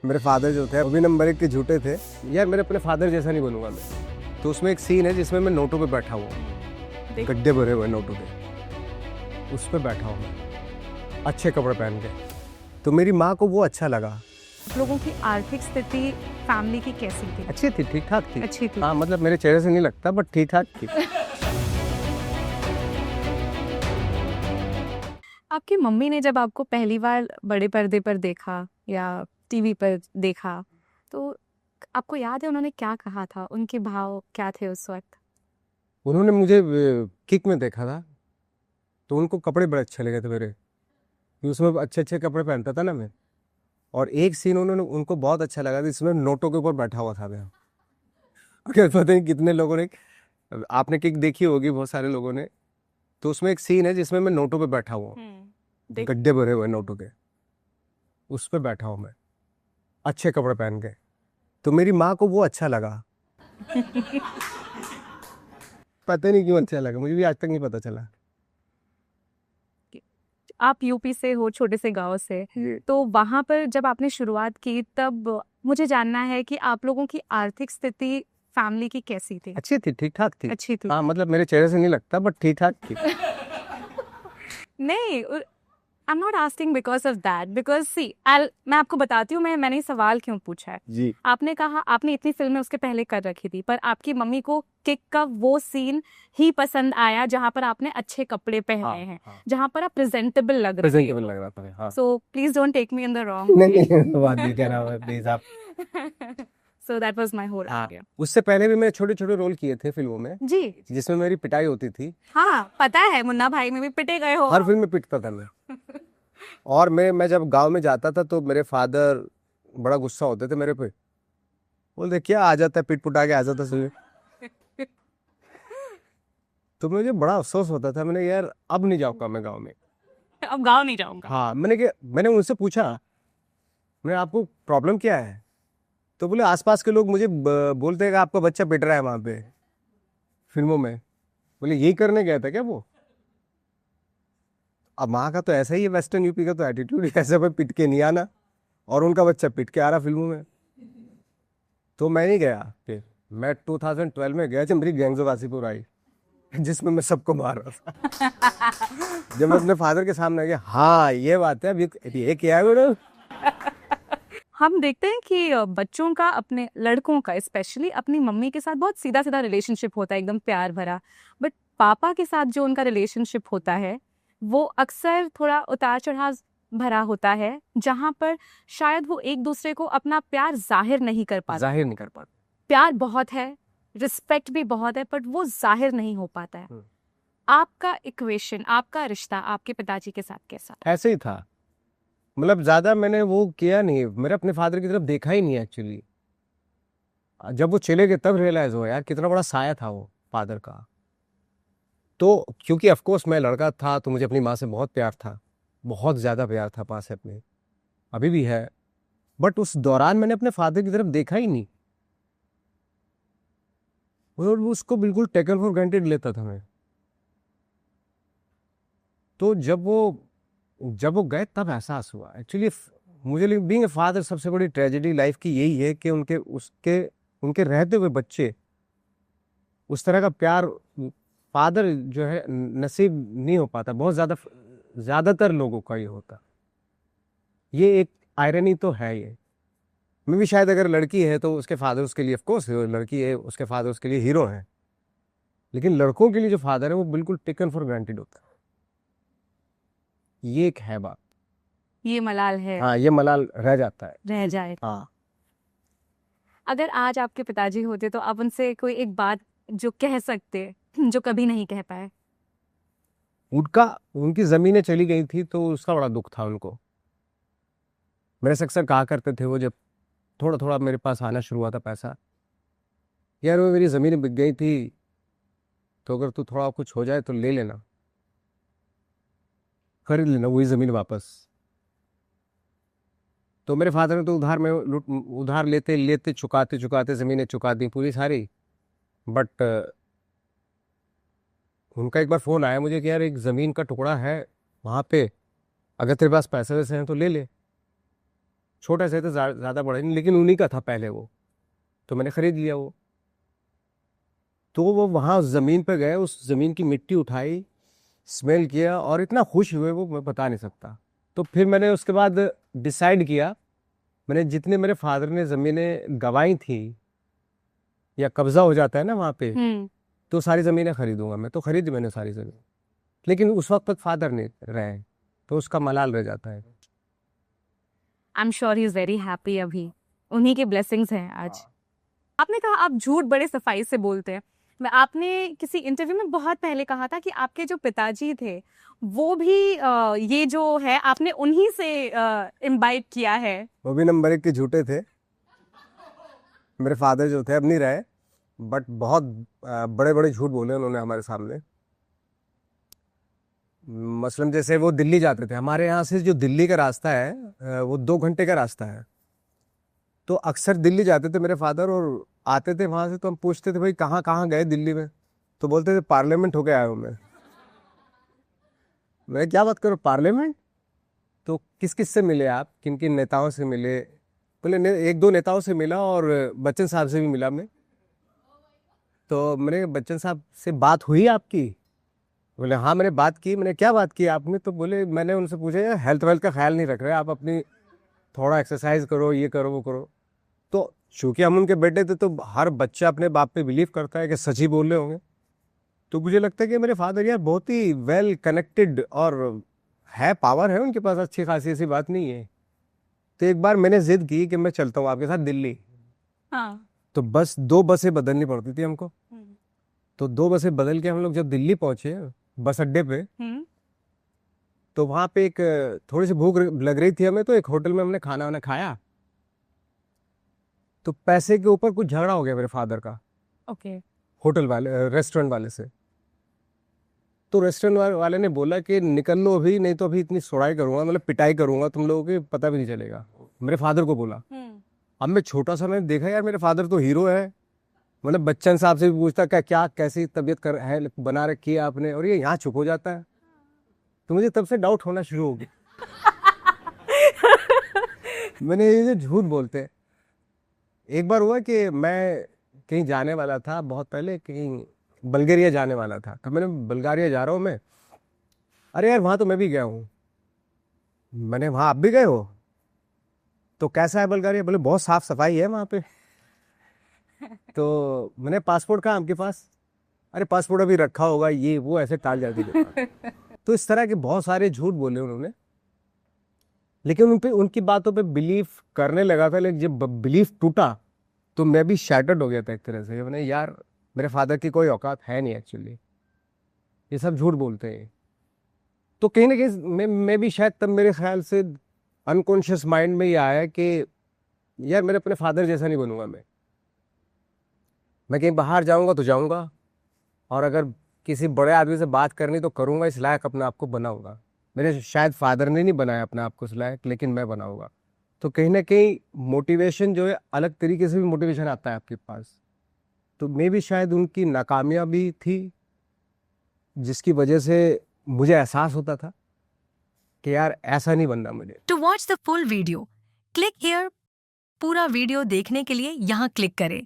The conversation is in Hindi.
मेरे फादर जो थे वो भी नंबर 1 के झूठे थे यार। मेरे अपने फादर जैसा नहीं बनूंगा मैं। तो उसमें एक सीन है जिसमें मैं नोटों पे बैठा हुआ हूँ, गड्ढे भरे हुए नोटों के, उस पर बैठा हूँ मैं अच्छे कपड़े पहन के। तो मेरी माँ को वो अच्छा लगा। आप लोगों की आर्थिक स्थिति फैमिली की कैसी थी? अच्छी थी, ठीक ठाक थी। अच्छी थी। हाँ मतलब मेरे चेहरे से नहीं लगता बट ठीक ठाक थी। आपकी मम्मी ने जब आपको पहली बार बड़े पर्दे पर देखा या टीवी पर देखा तो आपको याद है उन्होंने क्या कहा था? उनके भाव क्या थे उस वक्त? उन्होंने मुझे किक में देखा था तो उनको कपड़े बड़े अच्छे लगे थे मेरे, कि उसमें अच्छे अच्छे कपड़े पहनता था ना मैं। और एक सीन उन्होंने उनको बहुत अच्छा लगा था, इसमें नोटों के ऊपर बैठा हुआ था मैं। अगर पता नहीं कितने लोगों ने, आपने किक देखी होगी बहुत सारे लोगों ने। तो उसमें एक सीन है जिसमें मैं नोटों पे बैठा हुआ हूँ, गड्ढे भरे हुए नोटों के, उस पर बैठा हूँ मैं अच्छे कपड़े पहन के। तो मेरी माँ को वो अच्छा लगा। पता नहीं क्यों अच्छा लगा, मुझे भी आज तक नहीं पता चला। आप यूपी से हो, छोटे से गांव से, तो वहां पर जब आपने शुरुआत की तब मुझे जानना है कि आप लोगों की आर्थिक स्थिति फैमिली की कैसी थी? अच्छी थी, ठीक ठाक थी। अच्छी थी। हाँ मतलब मेरे चेहरे से नहीं लगता बट ठीक ठाक थी। नहीं, I am not asking because of that, because see मैं आपको बताती हूँ मैंने ये सवाल क्यों पूछा है। जी। आपने कहा आपने इतनी फिल्में उसके पहले कर रखी थी, पर आपकी मम्मी को किक का वो सीन ही पसंद आया जहाँ पर आपने अच्छे कपड़े पहने हैं, जहाँ पर आप प्रेजेंटेबल लग रहे प्रेजेंटेबल लग रहा था। हाँ। So please don't take me in the wrong. नहीं बात नहीं कह रहा प्लीज आप। So that was my whole idea. उससे पहले भी मैं छोटे छोटे रोल किए थे फिल्मों में जी जिसमें मेरी पिटाई होती थी। हाँ, पता है, मुन्ना भाई में भी पिटे गए हो। हर फिल्म में पिटता था मैं। और मैं जब गांव में जाता था तो मेरे फादर बड़ा गुस्सा होते थे मेरे पे, बोलते क्या आ जाता है पिट पुटा के आ जाता सुबह। तो मुझे बड़ा अफसोस होता था, मैंने यार अब नहीं जाऊंगा मैं गांव में। अब गाँव नहीं जाऊंगा। हाँ मैंने उनसे पूछा, मैंने आपको प्रॉब्लम क्या है? तो बोले आसपास के लोग मुझे बोलते हैं कि आपका बच्चा पिट रहा है वहां पे फिल्मों में। बोले यही करने गया था क्या वो? अब वहाँ का तो ऐसा ही है, वेस्टर्न यूपी का तो एटीट्यूड ऐसे पे पिट के नहीं आना, और उनका बच्चा पिट के आ रहा फिल्मों में। तो मैं नहीं गया। फिर मैं 2012 में गया जब मेरी गैंग्स ऑफ वासीपुर आई, जिसमें मैं सबको मार रहा था। जब मैं अपने फादर के सामने गया, हाँ ये बात है, अभी ये क्या है बोलो। हम देखते हैं कि बच्चों का, अपने लड़कों का स्पेशली, अपनी मम्मी के साथ बहुत सीधा सीधा रिलेशनशिप होता है, एकदम प्यार भरा। बट पापा के साथ जो उनका रिलेशनशिप होता है वो अक्सर थोड़ा उतार चढ़ाव भरा होता है, जहाँ पर शायद वो एक दूसरे को अपना प्यार जाहिर नहीं कर पाते। जाहिर नहीं कर पाते। प्यार बहुत है, रिस्पेक्ट भी बहुत है, बट वो जाहिर नहीं हो पाता है। आपका इक्वेशन, आपका रिश्ता आपके पिताजी के साथ कैसा? ऐसे ही था, मतलब ज्यादा मैंने वो किया नहीं, मेरे अपने फादर की तरफ देखा ही नहीं एक्चुअली। जब वो चले गए तब रियलाइज हुआ यार कितना बड़ा साया था वो फादर का। तो क्योंकि ऑफ कोर्स मैं लड़का था तो मुझे अपनी माँ से बहुत प्यार था, बहुत ज़्यादा प्यार था पास से अपने, अभी भी है। बट उस दौरान मैंने अपने फादर की तरफ देखा ही नहीं, और वो उसको बिल्कुल टेकन फॉर ग्रांटेड लेता था मैं। तो जब वो गए तब एहसास हुआ एक्चुअली। मुझे बीइंग ए फादर सबसे बड़ी ट्रेजेडी लाइफ की यही है कि उनके रहते हुए बच्चे उस तरह का प्यार फादर जो है नसीब नहीं हो पाता। बहुत ज़्यादातर लोगों का ये होता। ये एक आयरनी तो है ये। मैं भी शायद, अगर लड़की है तो उसके फादर उसके लिए, ऑफ कोर्स लड़की है उसके फादर उसके लिए हीरो हैं, लेकिन लड़कों के लिए जो फादर है वो बिल्कुल टेकन फॉर ग्रांटेड होता है। ये एक है बात। ये मलाल है। हाँ ये मलाल रह जाता है। रह जाए। हाँ। अगर आज आपके पिताजी होते तो आप उनसे कोई एक बात जो कह सकते, जो कभी नहीं कह पाए? उनकी जमीनें चली गई थी तो उसका बड़ा दुख था उनको। मेरे से अक्सर कहा करते थे वो, जब थोड़ा थोड़ा मेरे पास आना शुरू हुआ था पैसा, यार वो मेरी ज़मीनें बिक गई थी तो अगर तू थोड़ा कुछ हो जाए तो ले लेना, खरीद लेना वही ज़मीन वापस। तो मेरे फादर ने तो उधार लेते लेते चुकाते चुकाते ज़मीनें चुका दी पूरी सारी। बट उनका एक बार फ़ोन आया मुझे कि यार एक ज़मीन का टुकड़ा है वहाँ पे, अगर तेरे पास पैसे वैसे हैं तो ले ले। छोटा सा तो ज़्यादा बड़ा नहीं, लेकिन उन्हीं का था पहले वो, तो मैंने ख़रीद लिया वो। तो वो वहाँ ज़मीन पे गए, उस ज़मीन की मिट्टी उठाई, स्मेल किया और इतना खुश हुए वो, मैं बता नहीं सकता। तो फिर मैंने उसके बाद डिसाइड किया, मैंने जितने मेरे फादर ने ज़मीनें गंवाई थी या कब्ज़ा हो जाता है ना वहाँ पे, तो सारी ज़मीनें खरीदूंगा मैं। तो खरीदी मैंने सारी ज़मीन, लेकिन उस वक्त तक फादर नहीं रहे, तो उसका मलाल रह जाता है। I am sure he is very happy अभी, उन्हीं की ब्लेसिंग्स हैं आज। हाँ। आपने कहा आप झूठ बड़े सफाई से बोलते हैं। मैं आपने किसी इंटरव्यू में बहुत पहले कहा था कि आपके जो पिताजी थे वो भी ये जो है आपने उन्हीं से इम्बाइब किया है। वो भी नंबर 1 के झूठे थे मेरे फादर जो थे, अब नहीं रहे, बट बहुत बड़े बड़े झूठ बोले उन्होंने हमारे सामने। मसलन जैसे वो दिल्ली जाते थे, हमारे यहाँ से जो दिल्ली का रास्ता है वो 2 घंटे का रास्ता है। तो अक्सर दिल्ली जाते थे मेरे फादर और आते थे वहाँ से, तो हम पूछते थे भाई कहाँ कहाँ गए दिल्ली में, तो बोलते थे पार्लियामेंट होके आया हूँ मैं क्या बात करो पार्लियामेंट, तो किस किस से मिले आप, किन किन नेताओं से मिले? बोले 1-2 नेताओं से मिला और बच्चन साहब से भी मिला मैं। तो मैंने बच्चन साहब से बात हुई आपकी? बोले हाँ मैंने बात की। मैंने क्या बात की आपने? तो बोले मैंने उनसे पूछा यार हेल्थ वेल्थ का ख्याल नहीं रख रहे आप अपनी, थोड़ा एक्सरसाइज करो, ये करो वो करो। तो चूंकि हम उनके बेटे थे, तो हर बच्चा अपने बाप पे बिलीव करता है कि सच ही बोल रहे होंगे। तो मुझे लगता है कि मेरे फादर यार बहुत ही वेल कनेक्टेड और है, पावर है उनके पास अच्छी खासी, ऐसी बात नहीं है। तो एक बार मैंने जिद की कि मैं चलता हूँ आपके साथ दिल्ली। हाँ। तो बस 2 बसें बदलनी पड़ती थी हमको। तो 2 बसें बदल के हम लोग जब दिल्ली पहुंचे बस अड्डे पे, तो वहाँ पे एक थोड़ी सी भूख लग रही थी हमें, तो एक होटल में हमने खाना वाना खाया। तो पैसे के ऊपर कुछ झगड़ा हो गया मेरे फादर का ओके। होटल वाले रेस्टोरेंट वाले से। तो रेस्टोरेंट वाले ने बोला कि निकल लो अभी, नहीं तो अभी इतनी सुड़ाई करूंगा, मतलब पिटाई करूंगा तुम लोगों की, पता भी नहीं चलेगा। मेरे फादर को बोला। अब मैं छोटा सा, मैंने देखा यार मेरे फादर तो हीरो है, मतलब बच्चन साहब से भी पूछता क्या क्या कैसी तबीयत कर है बना रखी है आपने, और ये यहाँ चुप हो जाता है। तो मुझे तब से डाउट होना शुरू हो गया। मैंने ये जो झूठ बोलते हैं। एक बार हुआ कि मैं कहीं जाने वाला था, बहुत पहले कहीं बल्गेरिया जाने वाला था। तो मैंने बल्गारिया जा रहा हूँ मैं, अरे यार वहाँ तो मैं भी गया हूँ। मैंने वहाँ आप भी गए हो? तो कैसा है बल्गारिया? बोले बहुत साफ सफाई है वहाँ पे। तो मैंने पासपोर्ट कहाँ आपके पास? अरे पासपोर्ट अभी रखा होगा, ये वो ऐसे टाल जाती है। तो इस तरह के बहुत सारे झूठ बोले उन्होंने, लेकिन उन पे उनकी बातों पे बिलीव करने लगा था। लेकिन जब बिलीव टूटा तो मैं भी शैटर्ड हो गया था एक तरह से। मैंने यार मेरे फादर की कोई औकात है नहीं एक्चुअली, ये सब झूठ बोलते हैं। तो कहीं ना कहीं मैं भी शायद तब मेरे ख्याल से अनकॉन्शियस माइंड में ये आया कि यार मेरे अपने फादर जैसा नहीं बनूंगा मैं कहीं बाहर जाऊंगा तो जाऊंगा, और अगर किसी बड़े आदमी से बात करनी तो करूंगा, इस लायक अपने आप को बनाऊंगा। मेरे शायद फादर ने नहीं बनाया अपने आप को इस लायक, लेकिन मैं बनाऊंगा। तो कहीं ना कहीं मोटिवेशन जो है, अलग तरीके से भी मोटिवेशन आता है आपके पास। तो मे भी शायद उनकी नाकामयाबी थी जिसकी वजह से मुझे एहसास होता था कि यार ऐसा नहीं बनना मुझे। To watch the full video click here. पूरा वीडियो देखने के लिए यहाँ क्लिक करें।